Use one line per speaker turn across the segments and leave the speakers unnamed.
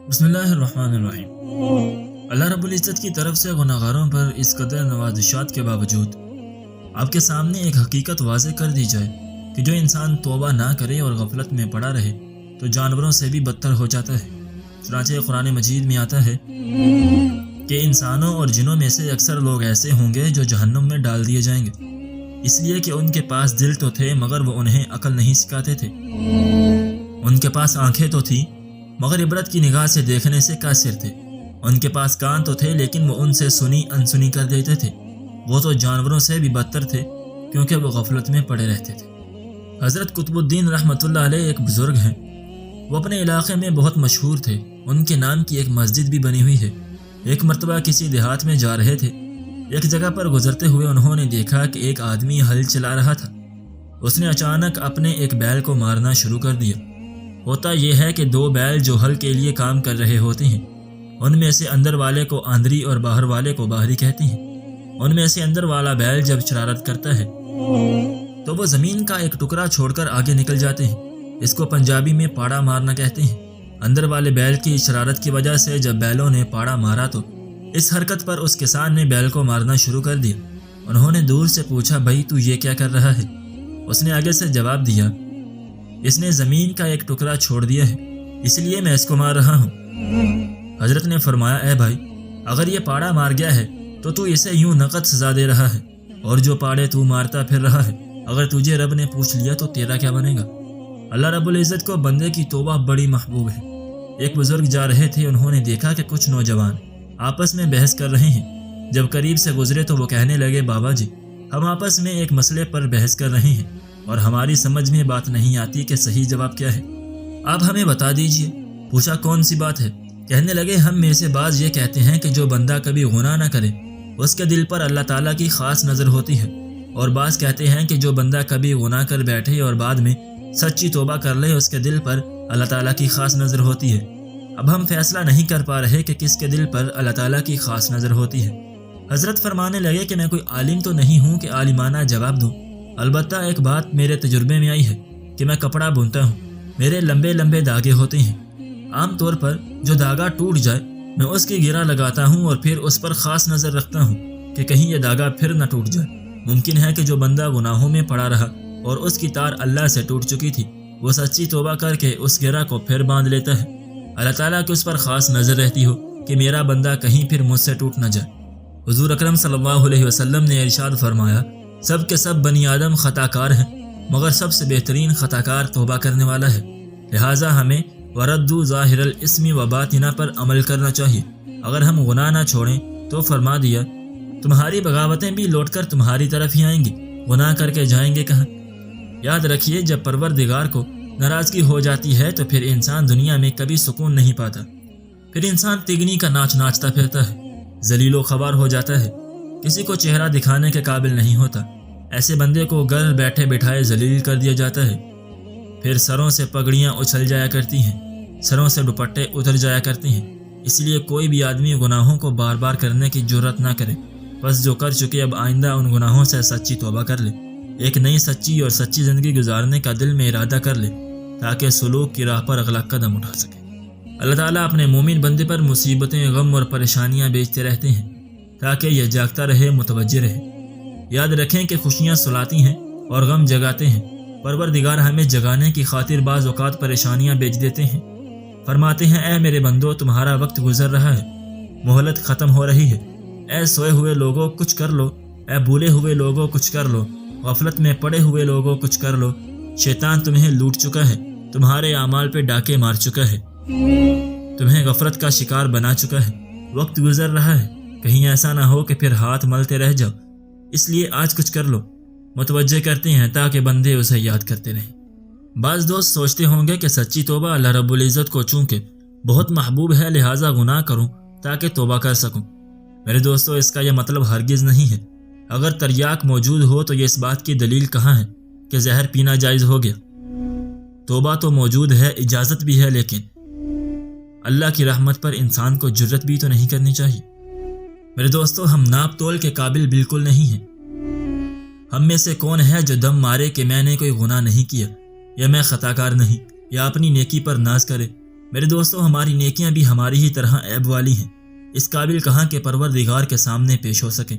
بسم اللہ الرحمن الرحیم۔ اللہ رب العزت کی طرف سے گناہگاروں پر اس قدر نوازشات کے باوجود آپ کے سامنے ایک حقیقت واضح کر دی جائے کہ جو انسان توبہ نہ کرے اور غفلت میں پڑا رہے تو جانوروں سے بھی بدتر ہو جاتا ہے۔ چنانچہ قرآن مجید میں آتا ہے کہ انسانوں اور جنوں میں سے اکثر لوگ ایسے ہوں گے جو جہنم میں ڈال دیے جائیں گے، اس لیے کہ ان کے پاس دل تو تھے مگر وہ انہیں عقل نہیں سکھاتے تھے، ان کے پاس آنکھیں تو تھیں مگر عبرت کی نگاہ سے دیکھنے سے قاصر تھے، ان کے پاس کان تو تھے لیکن وہ ان سے سنی انسنی کر دیتے تھے، وہ تو جانوروں سے بھی بدتر تھے کیونکہ وہ غفلت میں پڑے رہتے تھے۔ حضرت قطب الدین رحمۃ اللہ علیہ ایک بزرگ ہیں، وہ اپنے علاقے میں بہت مشہور تھے، ان کے نام کی ایک مسجد بھی بنی ہوئی ہے۔ ایک مرتبہ کسی دیہات میں جا رہے تھے، ایک جگہ پر گزرتے ہوئے انہوں نے دیکھا کہ ایک آدمی ہل چلا رہا تھا، اس نے اچانک اپنے ایک بیل کو مارنا شروع کر دیا۔ ہوتا یہ ہے کہ دو بیل جو ہل کے لیے کام کر رہے ہوتے ہیں، ان میں سے اندر والے کو آندری اور باہر والے کو باہری کہتے ہیں۔ ان میں سے اندر والا بیل جب شرارت کرتا ہے تو وہ زمین کا ایک ٹکڑا چھوڑ کر آگے نکل جاتے ہیں، اس کو پنجابی میں پاڑا مارنا کہتے ہیں۔ اندر والے بیل کی شرارت کی وجہ سے جب بیلوں نے پاڑا مارا تو اس حرکت پر اس کسان نے بیل کو مارنا شروع کر دیا۔ انہوں نے دور سے پوچھا، بھائی تو یہ کیا کر رہا ہے؟ اس نے آگے سے جواب دیا، اس نے زمین کا ایک ٹکڑا چھوڑ دیا ہے اس لیے میں اس کو مار رہا ہوں۔ حضرت نے فرمایا، اے بھائی، اگر یہ پاڑا مار گیا ہے تو اسے یوں نقد سزا دے رہا ہے، اور جو پاڑے تو مارتا پھر رہا ہے اگر تجھے رب نے پوچھ لیا تو تیرا کیا بنے گا؟ اللہ رب العزت کو بندے کی توبہ بڑی محبوب ہے۔ ایک بزرگ جا رہے تھے، انہوں نے دیکھا کہ کچھ نوجوان آپس میں بحث کر رہے ہیں۔ جب قریب سے گزرے تو وہ کہنے لگے، بابا جی، ہم آپس میں ایک مسئلے پر بحث کر رہے ہیں اور ہماری سمجھ میں بات نہیں آتی کہ صحیح جواب کیا ہے، آپ ہمیں بتا دیجئے۔ پوچھا، کون سی بات ہے؟ کہنے لگے، ہم میں سے بعض یہ کہتے ہیں کہ جو بندہ کبھی گناہ نہ کرے اس کے دل پر اللہ تعالیٰ کی خاص نظر ہوتی ہے، اور بعض کہتے ہیں کہ جو بندہ کبھی گناہ کر بیٹھے اور بعد میں سچی توبہ کر لے اس کے دل پر اللہ تعالیٰ کی خاص نظر ہوتی ہے۔ اب ہم فیصلہ نہیں کر پا رہے کہ کس کے دل پر اللہ تعالیٰ کی خاص نظر ہوتی ہے۔ حضرت فرمانے لگے کہ میں کوئی عالم تو نہیں ہوں کہ عالمانہ جواب دوں، البتہ ایک بات میرے تجربے میں آئی ہے کہ میں کپڑا بنتا ہوں، میرے لمبے لمبے دھاگے ہوتے ہیں، عام طور پر جو دھاگا ٹوٹ جائے میں اس کی گرہ لگاتا ہوں اور پھر اس پر خاص نظر رکھتا ہوں کہ کہیں یہ دھاگا پھر نہ ٹوٹ جائے۔ ممکن ہے کہ جو بندہ گناہوں میں پڑا رہا اور اس کی تار اللہ سے ٹوٹ چکی تھی، وہ سچی توبہ کر کے اس گرہ کو پھر باندھ لیتا ہے، اللہ تعالیٰ کی اس پر خاص نظر رہتی ہو کہ میرا بندہ کہیں پھر مجھ سے ٹوٹ نہ جائے۔ حضور اکرم صلی اللہ علیہ وسلم نے ارشاد فرمایا، سب کے سب بنی آدم خطا کار ہیں مگر سب سے بہترین خطا کار توبہ کرنے والا ہے، لہٰذا ہمیں وردو ظاہر الاسم و باطنہ پر عمل کرنا چاہیے۔ اگر ہم گناہ نہ چھوڑیں تو فرما دیا، تمہاری بغاوتیں بھی لوٹ کر تمہاری طرف ہی آئیں گی، گناہ کر کے جائیں گے کہاں؟ یاد رکھیے، جب پروردگار کو ناراضگی ہو جاتی ہے تو پھر انسان دنیا میں کبھی سکون نہیں پاتا، پھر انسان تگنی کا ناچ ناچتا پھرتا ہے، ذلیل و خوار ہو جاتا ہے، کسی کو چہرہ دکھانے کے قابل نہیں ہوتا۔ ایسے بندے کو گھر بیٹھے بٹھائے ذلیل کر دیا جاتا ہے، پھر سروں سے پگڑیاں اچھل جایا کرتی ہیں، سروں سے دوپٹے اتر جایا کرتے ہیں۔ اس لیے کوئی بھی آدمی گناہوں کو بار بار کرنے کی جرت نہ کرے، بس جو کر چکے اب آئندہ ان گناہوں سے سچی توبہ کر لے، ایک نئی سچی اور سچی زندگی گزارنے کا دل میں ارادہ کر لے تاکہ سلوک کی راہ پر اگلا قدم اٹھا سکے۔ اللہ تعالیٰ اپنے مومن بندے پر مصیبتیں، غم اور پریشانیاں بیچتے رہتے ہیں تاکہ یہ جاگتا رہے، متوجہ رہے۔ یاد رکھیں کہ خوشیاں سلاتی ہیں اور غم جگاتے ہیں، پروردگار ہمیں جگانے کی خاطر بعض اوقات پریشانیاں بیچ دیتے ہیں۔ فرماتے ہیں، اے میرے بندو، تمہارا وقت گزر رہا ہے، مہلت ختم ہو رہی ہے، اے سوئے ہوئے لوگوں کچھ کر لو، اے بھولے ہوئے لوگوں کچھ کر لو، غفلت میں پڑے ہوئے لوگوں کچھ کر لو، شیطان تمہیں لوٹ چکا ہے، تمہارے اعمال پہ ڈاکے مار چکا ہے، تمہیں غفلت کا شکار بنا چکا ہے، وقت گزر رہا ہے، کہیں ایسا نہ ہو کہ پھر ہاتھ ملتے رہ جاؤ، اس لیے آج کچھ کر لو۔ متوجہ کرتے ہیں تاکہ بندے اسے یاد کرتے رہیں۔ بعض دوست سوچتے ہوں گے کہ سچی توبہ اللہ رب العزت کو چونکہ بہت محبوب ہے لہٰذا گناہ کروں تاکہ توبہ کر سکوں۔ میرے دوستو، اس کا یہ مطلب ہرگز نہیں ہے۔ اگر تریاک موجود ہو تو یہ اس بات کی دلیل کہاں ہے کہ زہر پینا جائز ہو گیا؟ توبہ تو موجود ہے، اجازت بھی ہے، لیکن اللہ کی رحمت پر انسان کو جرت بھی تو نہیں کرنی چاہیے۔ میرے دوستو، ہم ناپ تول کے قابل بالکل نہیں ہیں۔ ہم میں سے کون ہے جو دم مارے کہ میں نے کوئی گناہ نہیں کیا، یا میں خطا کار نہیں، یا اپنی نیکی پر ناز کرے، میرے دوستو، ہماری نیکیاں بھی ہماری ہی طرح عیب والی ہیں، اس قابل کہاں کہ پروردگار کے سامنے پیش ہو سکیں۔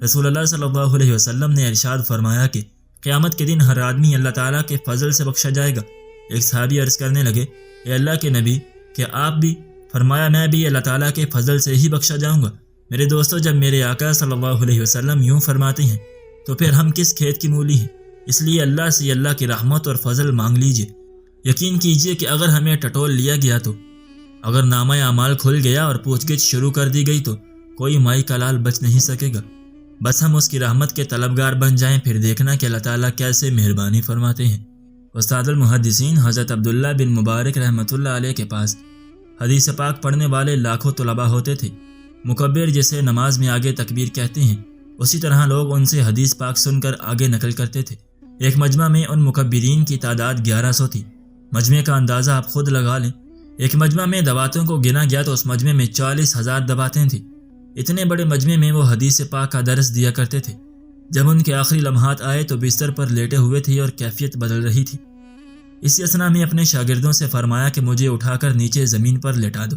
رسول اللہ صلی اللہ علیہ وسلم نے ارشاد فرمایا کہ قیامت کے دن ہر آدمی اللہ تعالیٰ کے فضل سے بخشا جائے گا۔ ایک صحابی عرض کرنے لگے، اے اللہ کے نبی، کہ آپ بھی؟ فرمایا، میں بھی اللہ تعالیٰ کے فضل سے ہی بخشا جاؤں گا۔ میرے دوستو، جب میرے آقا صلی اللہ علیہ وسلم یوں فرماتے ہیں تو پھر ہم کس کھیت کی مولی ہیں؟ اس لیے اللہ سے اللہ کی رحمت اور فضل مانگ لیجئے۔ یقین کیجئے کہ اگر ہمیں ٹٹول لیا گیا تو، اگر نامہ اعمال کھل گیا اور پوچھ گچھ شروع کر دی گئی تو کوئی مائی کا لال بچ نہیں سکے گا۔ بس ہم اس کی رحمت کے طلبگار بن جائیں، پھر دیکھنا کہ اللہ تعالیٰ کیسے مہربانی فرماتے ہیں۔ استاد المحدثین حضرت عبداللہ بن مبارک رحمۃ اللہ علیہ کے پاس حدیث پاک پڑھنے والے لاکھوں طلباء ہوتے تھے۔ مکبر جسے نماز میں آگے تکبیر کہتے ہیں، اسی طرح لوگ ان سے حدیث پاک سن کر آگے نقل کرتے تھے۔ ایک مجمع میں ان مکبرین کی تعداد 1100 تھی۔ مجمع کا اندازہ آپ خود لگا لیں۔ ایک مجمع میں دواتوں کو گنا گیا تو اس مجمع میں 40,000 دواتیں تھیں۔ اتنے بڑے مجمع میں وہ حدیث پاک کا درس دیا کرتے تھے۔ جب ان کے آخری لمحات آئے تو بستر پر لیٹے ہوئے تھے اور کیفیت بدل رہی تھی۔ اسی اثنا میں اپنے شاگردوں سے فرمایا کہ مجھے اٹھا کر نیچے زمین پر لٹا دو۔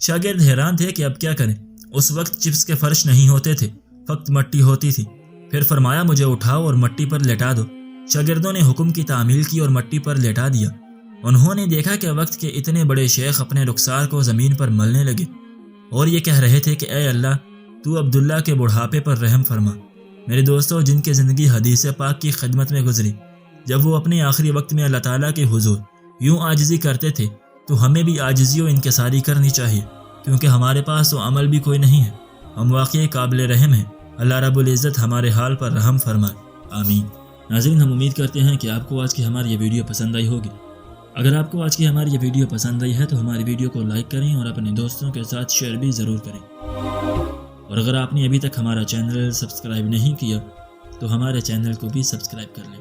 شاگرد حیران تھے کہ اب کیا کریں۔ اس وقت چپس کے فرش نہیں ہوتے تھے، فقط مٹی ہوتی تھی۔ پھر فرمایا، مجھے اٹھاؤ اور مٹی پر لٹا دو۔ شاگردوں نے حکم کی تعمیل کی اور مٹی پر لٹا دیا۔ انہوں نے دیکھا کہ وقت کے اتنے بڑے شیخ اپنے رخسار کو زمین پر ملنے لگے اور یہ کہہ رہے تھے کہ اے اللہ، تو عبداللہ کے بڑھاپے پر رحم فرما۔ میرے دوستو، جن کی زندگی حدیث پاک کی خدمت میں گزری، جب وہ اپنے آخری وقت میں اللہ تعالیٰ کے حضور یوں عاجزی کرتے تھے تو ہمیں بھی عاجزی و انکساری کرنی چاہیے، کیونکہ ہمارے پاس تو عمل بھی کوئی نہیں ہے۔ ہم واقعی قابل رحم ہیں۔ اللہ رب العزت ہمارے حال پر رحم فرمائے، آمین۔ ناظرین، ہم امید کرتے ہیں کہ آپ کو آج کی ہماری یہ ویڈیو پسند آئی ہوگی۔ اگر آپ کو آج کی ہماری یہ ویڈیو پسند آئی ہے تو ہماری ویڈیو کو لائک کریں اور اپنے دوستوں کے ساتھ شیئر بھی ضرور کریں۔ اور اگر آپ نے ابھی تک ہمارا چینل سبسکرائب نہیں کیا تو ہمارے چینل کو بھی سبسکرائب کر لیں۔